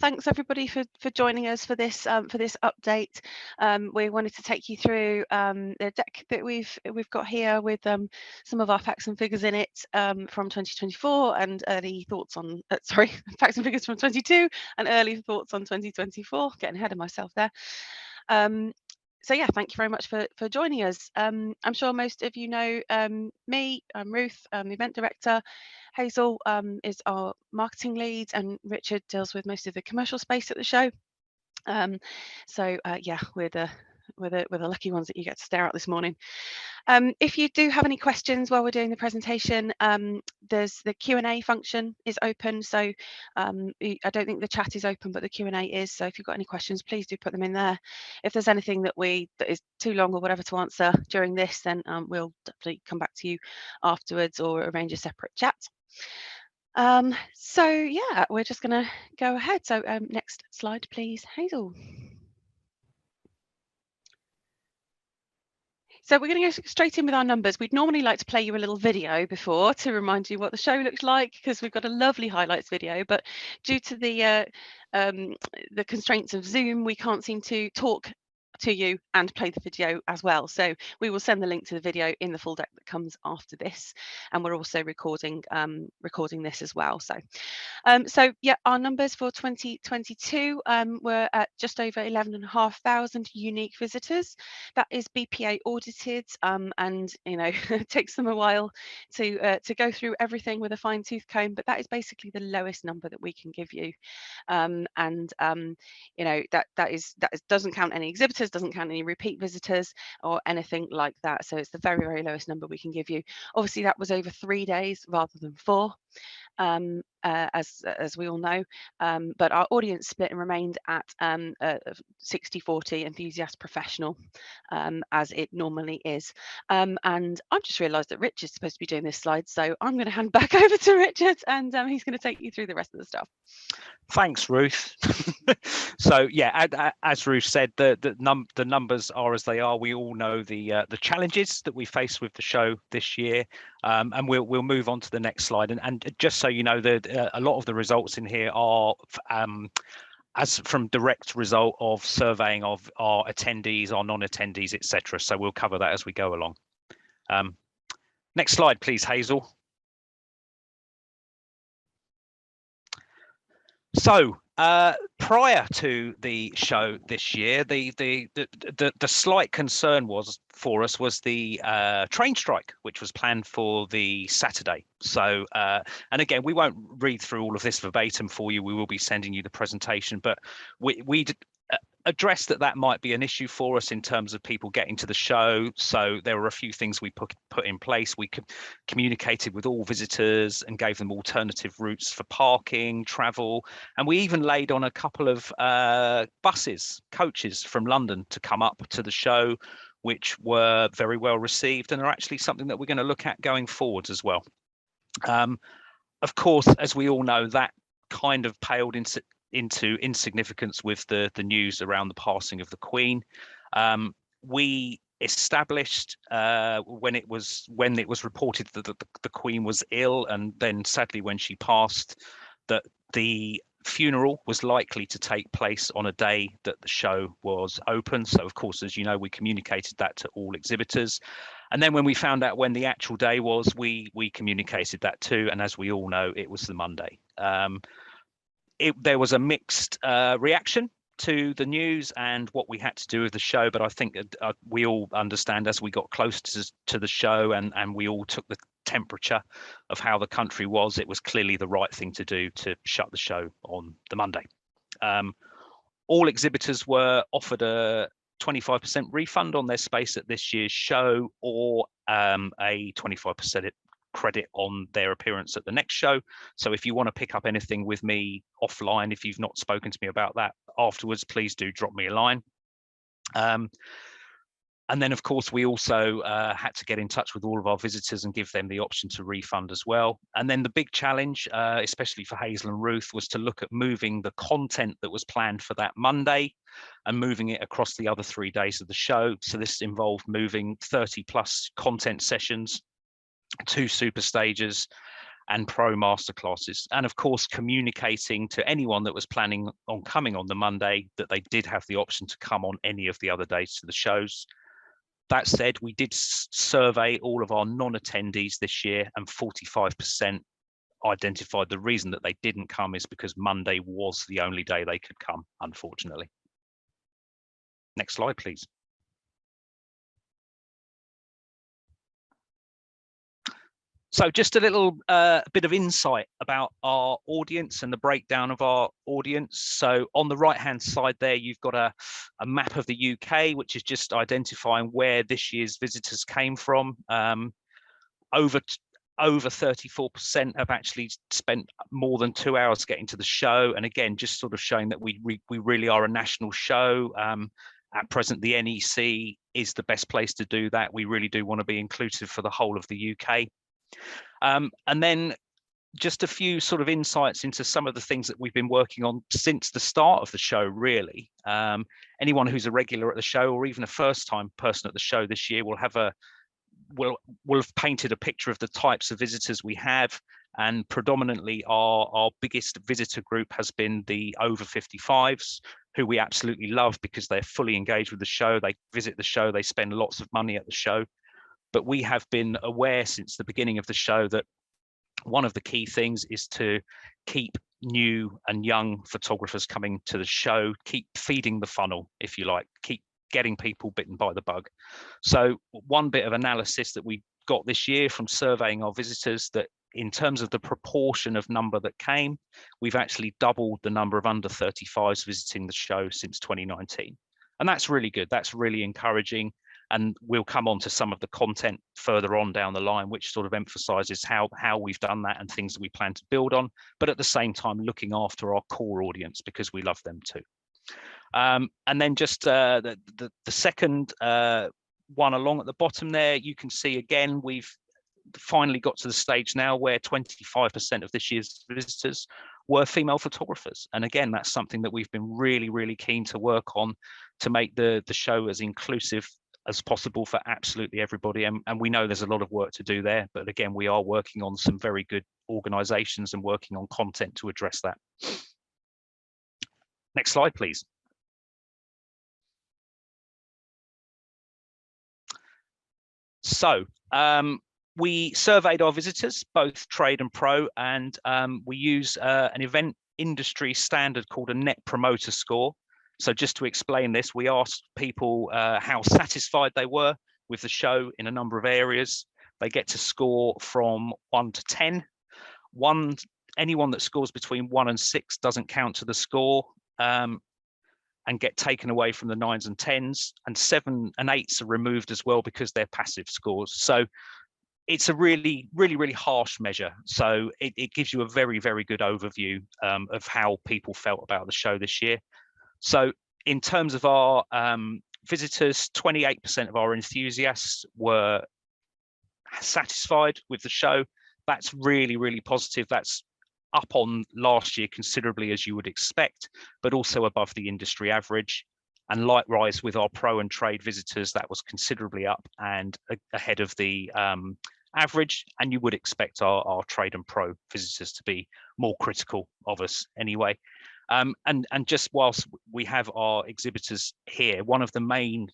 thanks everybody for joining us for this update. We wanted to take you through the deck that we've got here with some of our facts and figures in it from 2024 and early thoughts on sorry, facts and figures from 22 and early thoughts on 2024. Getting ahead of myself there. So yeah, thank you very much for joining us. I'm sure most of you know me. I'm Ruth, I'm the event director. Hazel is our marketing lead, and Richard deals with most of the commercial space at the show. Yeah, we're the lucky ones that you get to stare at this morning. If you do have any questions while we're doing the presentation, there's the Q&A function is open. So I don't think the chat is open, but the Q&A is. So if you've got any questions, please do put them in there. If there's anything that is too long or whatever to answer during this, then we'll definitely come back to you afterwards or arrange a separate chat. So yeah, we're just going to go ahead. So next slide, please, Hazel. So we're going to go straight in with our numbers. We'd normally like to play you a little video before to remind you what the show looks like, because we've got a lovely highlights video, but due to the constraints of Zoom, we can't seem to talk to you and play the video as well. So we will send the link to the video in the full deck that comes after this, and we're also recording this as well. So yeah, our numbers for 2022 were at just over 11,500 unique visitors. That is BPA audited, and you know it takes them a while to go through everything with a fine tooth comb, but that is basically the lowest number that we can give you. You know that doesn't count any exhibitors, doesn't count any repeat visitors or anything like that. So it's the very, very lowest number we can give you. Obviously, that was over 3 days rather than 4. As we all know, but our audience split remained at 60-40 enthusiast professional, as it normally is. And I've just realised that Richard's supposed to be doing this slide, so I'm going to hand back over to Richard, and he's going to take you through the rest of the stuff. Thanks, Ruth. So yeah, as Ruth said, the numbers are as they are. We all know the challenges that we face with the show this year, and we'll move on to the next slide. And just so you know, a lot of the results in here are as from direct result of surveying of our attendees, our non-attendees, etc. So we'll cover that as we go along. Next slide, please, Hazel. So prior to the show this year, the slight concern was the train strike, which was planned for the Saturday. So and again, we won't read through all of this verbatim for you. We will be sending you the presentation, but we addressed that might be an issue for us in terms of people getting to the show. So there were a few things we put in place. We communicated with all visitors and gave them alternative routes for parking, travel, and we even laid on a couple of coaches from London to come up to the show, which were very well received and are actually something that we're going to look at going forwards as well. Of course, as we all know, that kind of paled into insignificance with the news around the passing of the Queen. We established when it was reported that the Queen was ill, and then sadly when she passed, that the funeral was likely to take place on a day that the show was open. So of course, as you know, we communicated that to all exhibitors, and then when we found out when the actual day was, we communicated that too, and as we all know, it was the Monday. There was a mixed reaction to the news and what we had to do with the show, but I think we all understand as we got close to the show and we all took the temperature of how the country was, it was clearly the right thing to do to shut the show on the Monday. All exhibitors were offered a 25% refund on their space at this year's show, or a 25% credit on their appearance at the next show. So if you want to pick up anything with me offline, if you've not spoken to me about that afterwards, please do drop me a line. And then of course we also had to get in touch with all of our visitors and give them the option to refund as well. And then the big challenge, especially for Hazel and Ruth, was to look at moving the content that was planned for that Monday and moving it across the other 3 days of the show. So this involved moving 30+ content sessions, 2 super stages, and pro masterclasses. And of course, communicating to anyone that was planning on coming on the Monday that they did have the option to come on any of the other days to the shows. That said, we did survey all of our non-attendees this year, and 45% identified the reason that they didn't come is because Monday was the only day they could come, unfortunately. Next slide, please. So just a little bit of insight about our audience and the breakdown of our audience. So on the right-hand side there, you've got a map of the UK, which is just identifying where this year's visitors came from. Over 34% have actually spent more than 2 hours getting to the show. And again, just sort of showing that we really are a national show. At present, the NEC is the best place to do that. We really do want to be inclusive for the whole of the UK. And then just a few sort of insights into some of the things that we've been working on since the start of the show, really. Anyone who's a regular at the show, or even a first-time person at the show this year, will have painted a picture of the types of visitors we have. And predominantly our biggest visitor group has been the over 55s, who we absolutely love because they're fully engaged with the show. They visit the show, they spend lots of money at the show. But we have been aware since the beginning of the show that one of the key things is to keep new and young photographers coming to the show, keep feeding the funnel, if you like, keep getting people bitten by the bug. So one bit of analysis that we got this year from surveying our visitors, that in terms of the proportion of number that came, we've actually doubled the number of under 35s visiting the show since 2019. And that's really good. That's really encouraging. And we'll come on to some of the content further on down the line, which sort of emphasizes how we've done that and things that we plan to build on, but at the same time looking after our core audience because we love them too. And then just the second one along at the bottom there, you can see again, we've finally got to the stage now where 25% of this year's visitors were female photographers. And again, that's something that we've been really, really keen to work on to make the show as inclusive as possible for absolutely everybody. And we know there's a lot of work to do there, but again, we are working on some very good organizations and working on content to address that. Next slide, please. So we surveyed our visitors, both trade and pro, and we use an event industry standard called a Net Promoter Score. So just to explain this, we asked people how satisfied they were with the show in a number of areas. They get to score from 1 to 10. Anyone that scores between 1 and 6 doesn't count to the score and get taken away from the 9s and 10s, and 7 and 8s are removed as well because they're passive scores. So it's a really, really, really harsh measure. So it gives you a very, very good overview of how people felt about the show this year. So in terms of our visitors, 28% of our enthusiasts were satisfied with the show. That's really, really positive. That's up on last year considerably, as you would expect, but also above the industry average. And likewise with our pro and trade visitors, that was considerably up and ahead of the average. And you would expect our trade and pro visitors to be more critical of us anyway. And just whilst we have our exhibitors here, one of the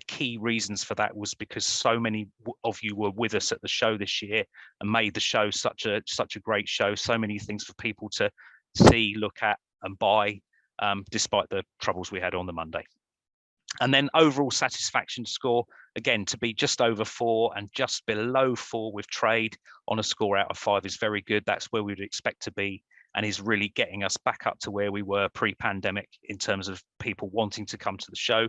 key reasons for that was because so many of you were with us at the show this year and made the show such a great show. So many things for people to see, look at and buy, despite the troubles we had on the Monday. And then overall satisfaction score, again, to be just over 4 and just below 4 with trade on a score out of 5 is very good. That's where we would expect to be, and is really getting us back up to where we were pre-pandemic in terms of people wanting to come to the show.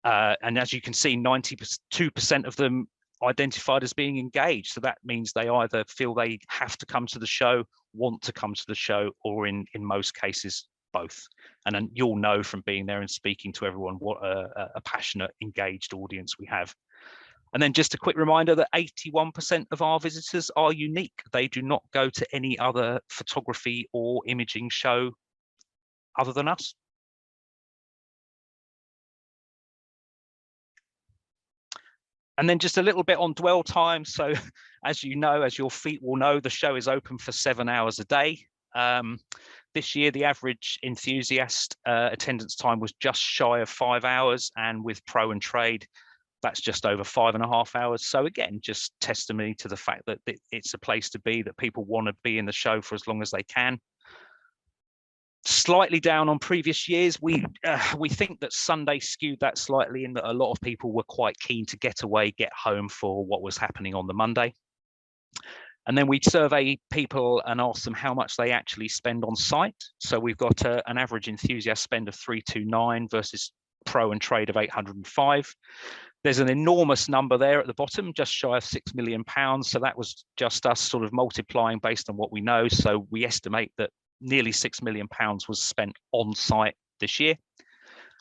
And as you can see, 92% of them identified as being engaged. So that means they either feel they have to come to the show, want to come to the show, or in most cases, both. And then you'll know from being there and speaking to everyone what a passionate, engaged audience we have. And then just a quick reminder that 81% of our visitors are unique. They do not go to any other photography or imaging show other than us. And then just a little bit on dwell time. So as you know, as your feet will know, the show is open for 7 hours a day. This year, the average enthusiast attendance time was just shy of 5 hours. And with pro and trade, that's just over 5.5 hours. So again, just testimony to the fact that it's a place to be, that people want to be in the show for as long as they can. Slightly down on previous years, we think that Sunday skewed that slightly, in that a lot of people were quite keen to get away, get home for what was happening on the Monday. And then we survey people and ask them how much they actually spend on site. So we've got an average enthusiast spend of 329 versus pro and trade of 805. There's an enormous number there at the bottom, just shy of £6 million. So that was just us sort of multiplying based on what we know. So we estimate that nearly £6 million was spent on site this year.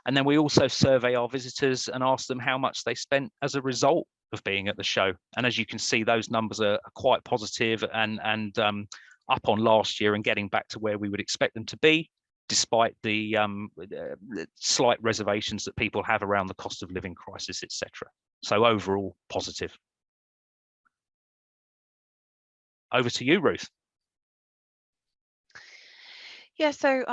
And then we also survey our visitors and ask them how much they spent as a result of being at the show. And as you can see, those numbers are quite positive and up on last year and getting back to where we would expect them to be, despite the slight reservations that people have around the cost of living crisis, etc. So overall, positive. Over to you, Ruth. Yeah, so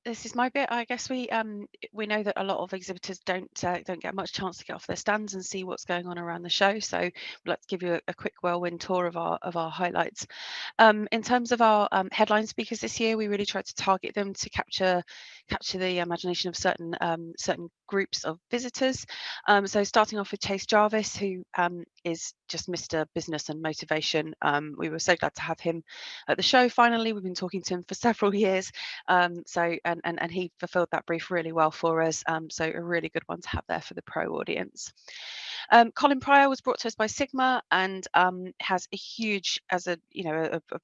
this is my bit. I guess we know that a lot of exhibitors don't get much chance to get off their stands and see what's going on around the show. So we'd like to give you a quick whirlwind tour of our highlights. In terms of our headline speakers this year, we really tried to target them to capture the imagination of certain groups of visitors. So starting off with Chase Jarvis, who is just Mr. Business and Motivation. We were so glad to have him at the show. Finally, we've been talking to him for several years. So he fulfilled that brief really well for us. So a really good one to have there for the pro audience. Colin Pryor was brought to us by Sigma and has a huge, as a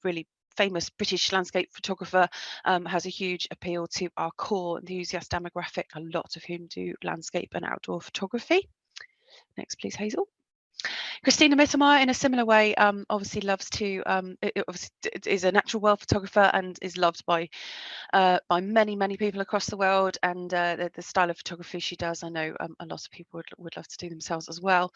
really famous British landscape photographer, has a huge appeal to our core enthusiast demographic, a lot of whom do landscape and outdoor photography. Next, please, Hazel. Christina Mittermeier, in a similar way, obviously loves to, is a natural world photographer and is loved by many people across the world. And the style of photography she does, I know a lot of people would love to do themselves as well.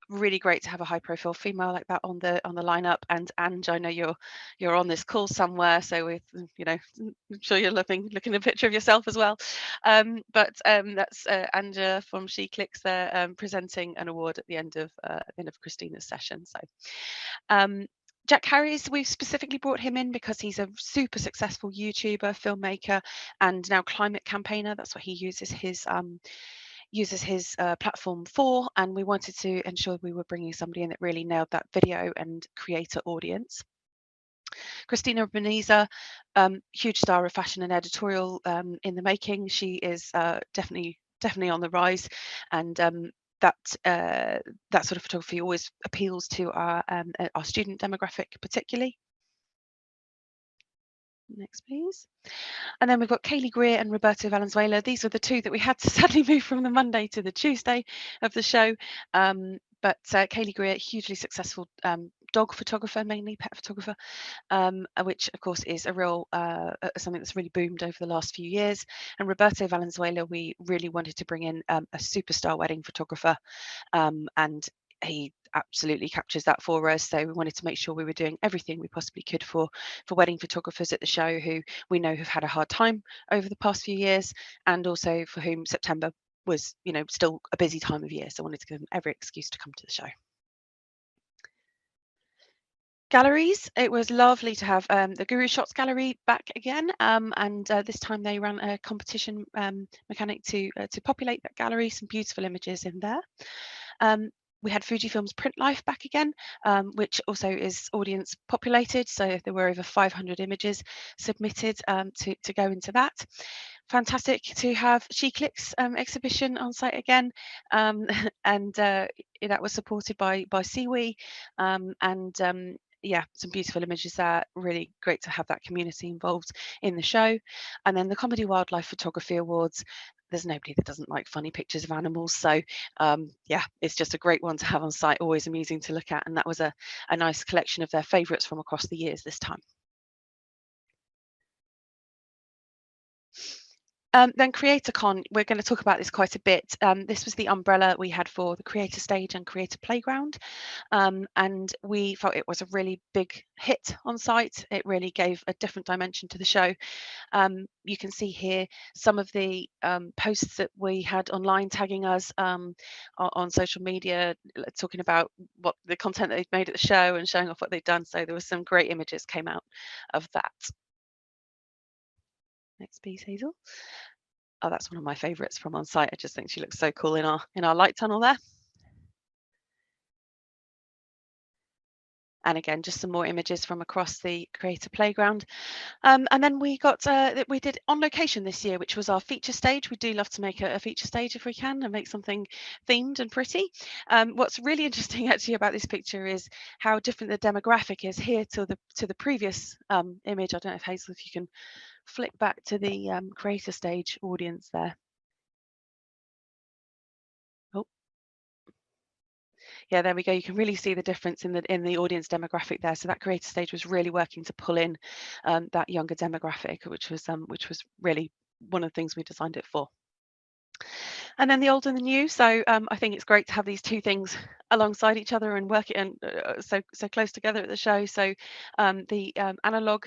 Really great to have a high profile female like that on the lineup. And Ange, I know you're on this call somewhere, so with I'm sure you're looking at a picture of yourself as well. But that's Anja from She Clicks there, presenting an award at the end of Christina's session. So Jack Harries, we've specifically brought him in because he's a super successful YouTuber, filmmaker, and now climate campaigner. That's what he uses his platform for, and we wanted to ensure we were bringing somebody in that really nailed that video and creator audience. Christina Beneza, huge star of fashion and editorial in the making. She is definitely on the rise, and that sort of photography always appeals to our student demographic particularly. Next, please. And then we've got Kaylee Greer and Roberto Valenzuela. These were the two that we had to sadly move from the Monday to the Tuesday of the show. But Kaylee Greer, hugely successful dog photographer, mainly pet photographer, which of course is a real something that's really boomed over the last few years. And Roberto Valenzuela, we really wanted to bring in a superstar wedding photographer, and he absolutely captures that for us. So we wanted to make sure we were doing everything we possibly could for wedding photographers at the show who we know have had a hard time over the past few years, and also for whom September was still a busy time of year. So I wanted to give them every excuse to come to the show. Galleries, it was lovely to have the Guru Shots Gallery back again, and this time they ran a competition mechanic to populate that gallery. Some beautiful images in there. We had Fujifilm's Print Life back again, which also is audience populated. So there were over 500 images submitted to go into that. Fantastic to have She Clicks exhibition on site again, and that was supported by Siwi, and yeah, some beautiful images there. Really great to have that community involved in the show. And then the Comedy Wildlife Photography Awards. There's nobody that doesn't like funny pictures of animals, so yeah, it's just a great one to have on site, always amusing to look at, and that was a nice collection of their favourites from across the years this time. Then CreatorCon, we're going to talk about this quite a bit. This was the umbrella we had for the Creator Stage and Creator Playground, and we felt it was a really big hit on site. It really gave a different dimension to the show. You can see here some of the posts that we had online tagging us on social media, talking about what the content that they'd made at the show and showing off what they'd done. So there was some great images came out of that. Next piece, Hazel. Oh, that's one of my favorites from on site. I just think she looks so cool in our light tunnel there. And again, just some more images from across the Creator Playground. And then we did On Location this year, which was our feature stage. We do love to make a feature stage if we can and make something themed and pretty. What's really interesting actually about this picture is how different the demographic is here to the previous image. I don't know if Hazel, if you can flick back to the Creator Stage audience there. Oh, yeah, there we go. You can really see the difference in the audience demographic there. So that Creator Stage was really working to pull in that younger demographic, which was really one of the things we designed it for. And then the old and the new. So I think it's great to have these two things alongside each other and work it in so close together at the show. So the analog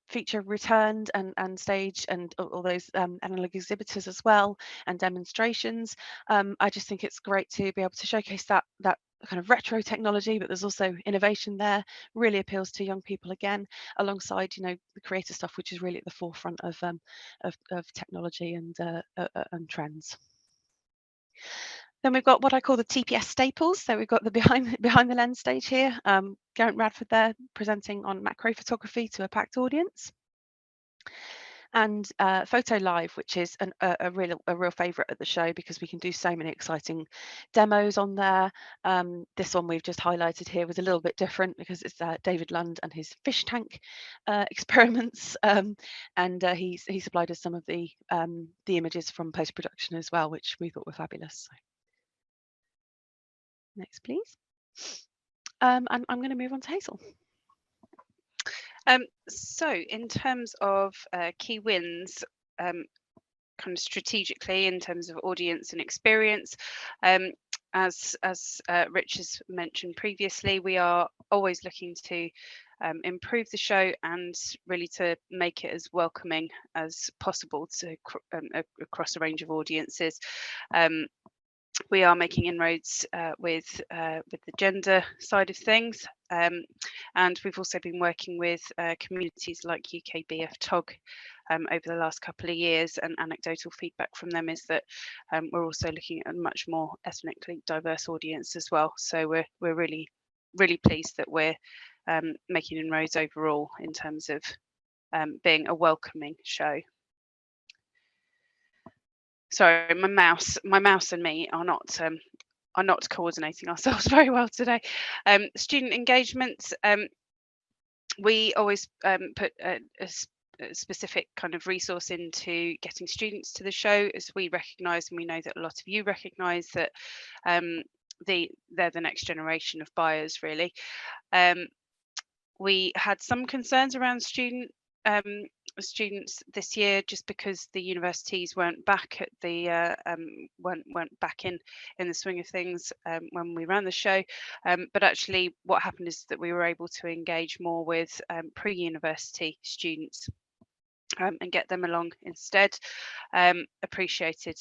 feature returned and stage and all those analog exhibitors as well and demonstrations. I just think it's great to be able to showcase that kind of retro technology, but there's also innovation there. Really appeals to young people again, alongside the creator stuff, which is really at the forefront of technology and trends. Then we've got what I call the TPS staples. So we've got the behind the lens stage here. Geraint Radford there presenting on macro photography to a packed audience. And Photo Live, which is a real favourite at the show because we can do so many exciting demos on there. This one we've just highlighted here was a little bit different because it's David Lund and his fish tank experiments, and he supplied us some of the images from post-production as well, which we thought were fabulous. So. Next, please. And I'm going to move on to Hazel. So in terms of key wins, kind of strategically in terms of audience and experience, as Rich has mentioned previously, we are always looking to improve the show and really to make it as welcoming as possible to across a range of audiences. We are making inroads with the gender side of things, and we've also been working with communities like UKBF TOG over the last couple of years, and anecdotal feedback from them is that we're also looking at a much more ethnically diverse audience as well. So we're really pleased that we're making inroads overall in terms of being a welcoming show. Sorry, my mouse and me are not coordinating ourselves very well today. Student engagement, we always put a specific kind of resource into getting students to the show, as we recognise, and we know that a lot of you recognise that they're the next generation of buyers, really. We had some concerns around students this year, just because the universities weren't back at the weren't back in the swing of things when we ran the show, but actually what happened is that we were able to engage more with pre-university students and get them along instead. Appreciated,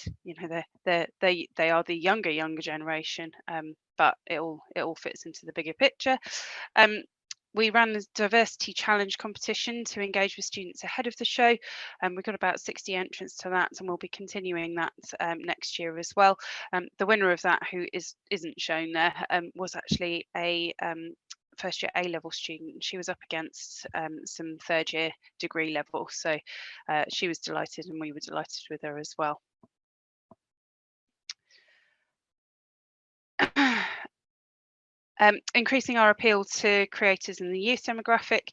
they are the younger generation, but it all fits into the bigger picture. We ran a diversity challenge competition to engage with students ahead of the show, and we've got about 60 entrants to that, and we'll be continuing that next year as well. The winner of that, who isn't shown there, was actually a first year A-level student. She was up against some third year degree level, so she was delighted and we were delighted with her as well. Increasing our appeal to creators in the youth demographic.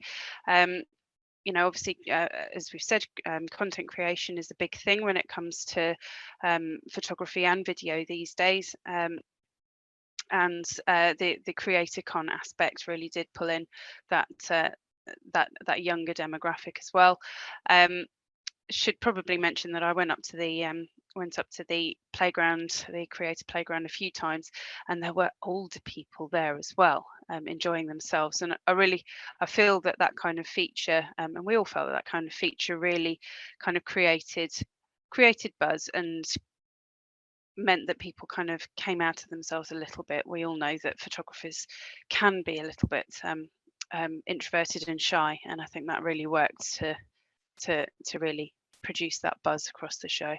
Obviously, as we've said, content creation is a big thing when it comes to photography and video these days. And the CreatorCon aspect really did pull in that younger demographic as well. should probably mention that I went up to the playground, the creator playground, a few times, and there were older people there as well, enjoying themselves. And I feel that that kind of feature, and we all felt that kind of feature really kind of created buzz and meant that people kind of came out of themselves a little bit. We all know that photographers can be a little bit introverted and shy, and I think that really worked to really produce that buzz across the show.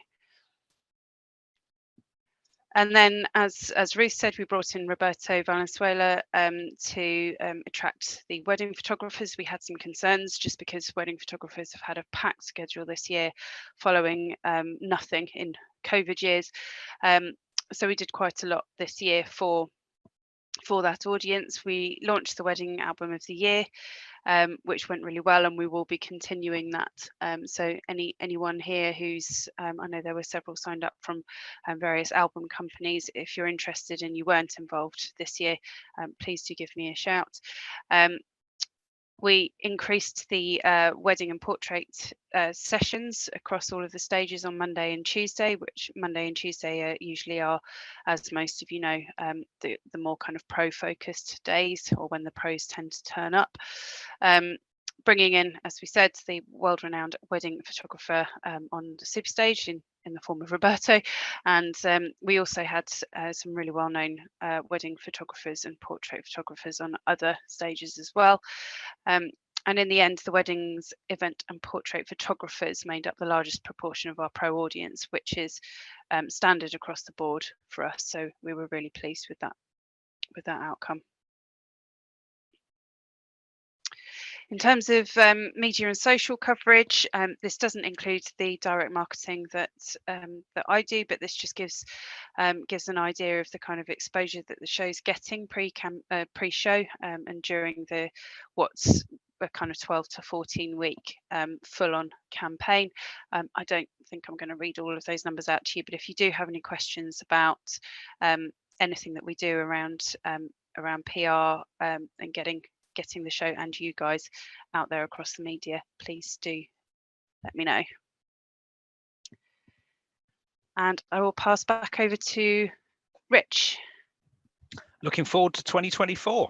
And then, as Ruth said, we brought in Roberto Valenzuela to attract the wedding photographers. We had some concerns just because wedding photographers have had a packed schedule this year following nothing in COVID years. So we did quite a lot this year for that audience. We launched the Wedding Album of the Year, which went really well, and we will be continuing that. So anyone here who's, I know there were several signed up from various album companies. If you're interested and you weren't involved this year, please do give me a shout. We increased the wedding and portrait sessions across all of the stages on Monday and Tuesday, which Monday and Tuesday usually are, as most of you know, the more kind of pro-focused days, or when the pros tend to turn up. Bringing in, as we said, the world-renowned wedding photographer on the Superstage in the form of Roberto, and we also had some really well-known wedding photographers and portrait photographers on other stages as well. And in the end, the weddings, event and portrait photographers made up the largest proportion of our pro audience, which is standard across the board for us. So we were really pleased with that outcome. In terms of media and social coverage, this doesn't include the direct marketing that I do, but this just gives an idea of the kind of exposure that the show's getting pre-show and during what's a kind of 12 to 14 week full-on campaign. I don't think I'm going to read all of those numbers out to you, but if you do have any questions about anything that we do around PR and getting the show and you guys out there across the media, please do let me know. And I will pass back over to Rich. Looking forward to 2024.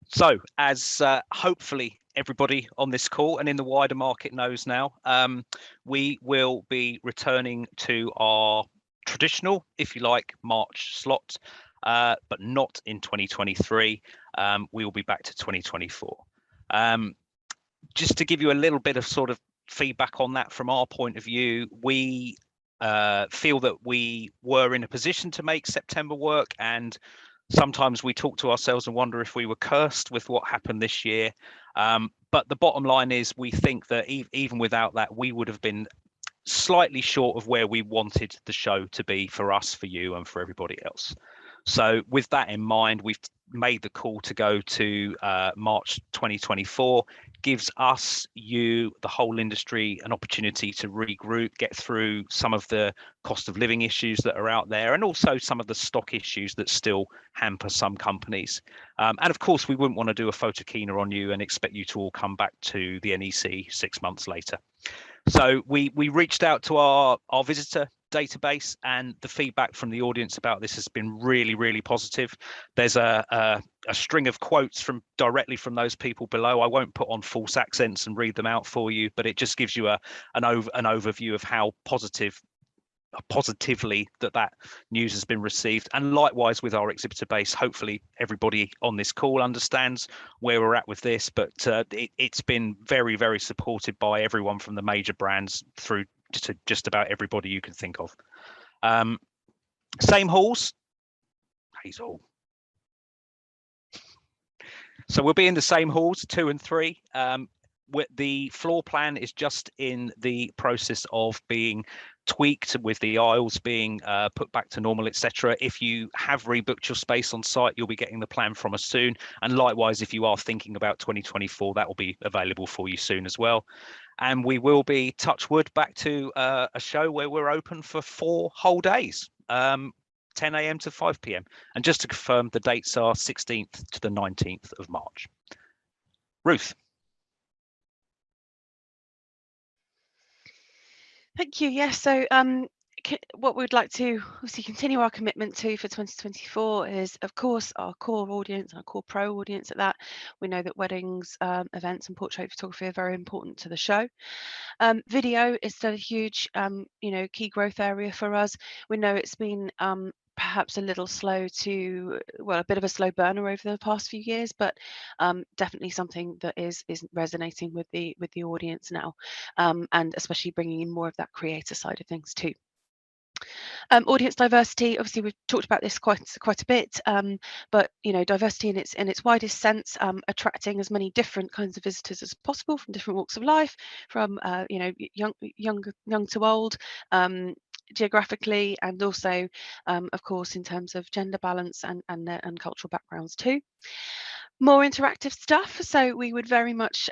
So, as hopefully everybody on this call and in the wider market knows now, we will be returning to our traditional, if you like, March slot, but not in 2023. We will be back to 2024. Just to give you a little bit of sort of feedback on that from our point of view, we feel that we were in a position to make September work, and sometimes we talk to ourselves and wonder if we were cursed with what happened this year. But the bottom line is, we think that even without that, we would have been slightly short of where we wanted the show to be for us, for you, and for everybody else. So with that in mind, we've made the call to go to March 2024. Gives us, you, the whole industry, an opportunity to regroup, get through some of the cost of living issues that are out there, and also some of the stock issues that still hamper some companies. And of course, we wouldn't want to do a photokina on you and expect you to all come back to the NEC 6 months later. So we reached out to our visitor database, and the feedback from the audience about this has been really, really positive. There's a string of quotes directly from those people below. I won't put on false accents and read them out for you, but it just gives you an overview of how positively that news has been received. And likewise with our exhibitor base, hopefully everybody on this call understands where we're at with this, but it's been very, very supported by everyone from the major brands through to just about everybody you can think of. Same halls, Hazel. So we'll be in the same halls, 2 and 3. The floor plan is just in the process of being tweaked, with the aisles being put back to normal, etc. If you have rebooked your space on site, you'll be getting the plan from us soon. And likewise, if you are thinking about 2024, that will be available for you soon as well. And we will be, touch wood, back to a show where we're open for 4 whole days. 10 a.m. to 5 p.m. And just to confirm, the dates are 16th to the 19th of March. Ruth. Thank you. Yes. So what we'd like to obviously continue our commitment to for 2024 is, of course, our core audience, our core pro audience at that. We know that weddings, events and portrait photography are very important to the show. Video is still a huge, key growth area for us. We know it's been perhaps a little slow to, well, a bit of a slow burner over the past few years, but definitely something that is resonating with the audience now, and especially bringing in more of that creator side of things too. Audience diversity, obviously we've talked about this quite a bit, but diversity in its widest sense, attracting as many different kinds of visitors as possible from different walks of life, from young to old, geographically, and also of course in terms of gender balance and cultural backgrounds too. More interactive stuff, so we would very much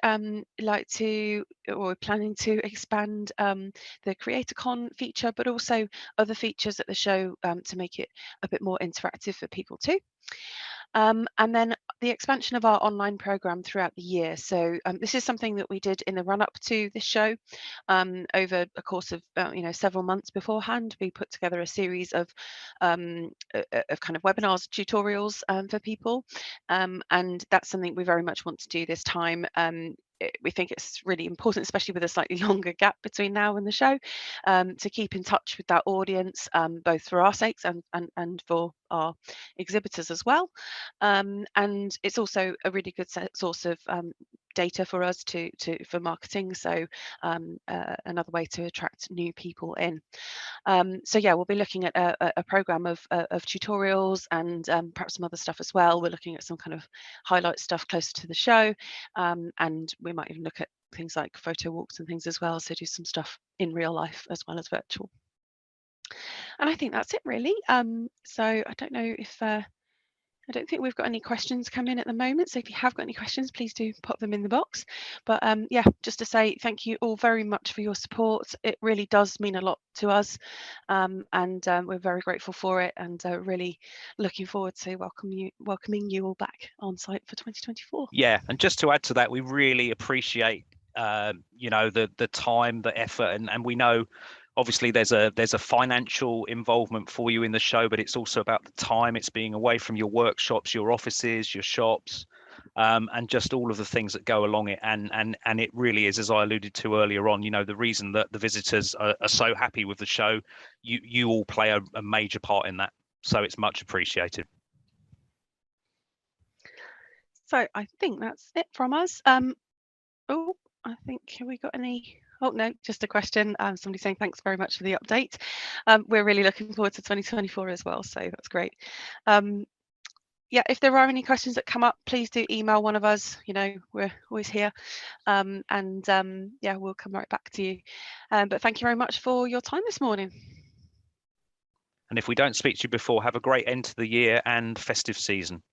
like to, or we're planning to expand the CreatorCon feature, but also other features at the show to make it a bit more interactive for people too. And then the expansion of our online program throughout the year. So this is something that we did in the run-up to this show. Over a course of several months beforehand, we put together a series of kind of webinars, tutorials for people, and that's something we very much want to do this time. We think it's really important, especially with a slightly longer gap between now and the show, to keep in touch with that audience, both for our sakes and for our exhibitors as well. And it's also a really good source of data for us for marketing, so another way to attract new people in. So yeah, we'll be looking at a program of tutorials and perhaps some other stuff as well. We're looking at some kind of highlight stuff closer to the show, and we might even look at things like photo walks and things as well, so do some stuff in real life as well as virtual. And I think that's it really. So I don't know if I don't think we've got any questions come in at the moment, so if you have got any questions, please do pop them in the box. But yeah, just to say thank you all very much for your support. It really does mean a lot to us, and we're very grateful for it, and really looking forward to welcoming you all back on site for 2024. Yeah, and just to add to that, we really appreciate the time, the effort, and we know obviously there's a financial involvement for you in the show, but it's also about the time. It's being away from your workshops, your offices, your shops, and just all of the things that go along it. And it really is, as I alluded to earlier on, the reason that the visitors are so happy with the show, you all play a major part in that. So it's much appreciated. So I think that's it from us. Oh, I think, have we got any? Oh no, just a question. Somebody saying thanks very much for the update. We're really looking forward to 2024 as well, so that's great. Yeah, if there are any questions that come up, please do email one of us. We're always here, and yeah, we'll come right back to you. But thank you very much for your time this morning. And if we don't speak to you before, have a great end to the year and festive season.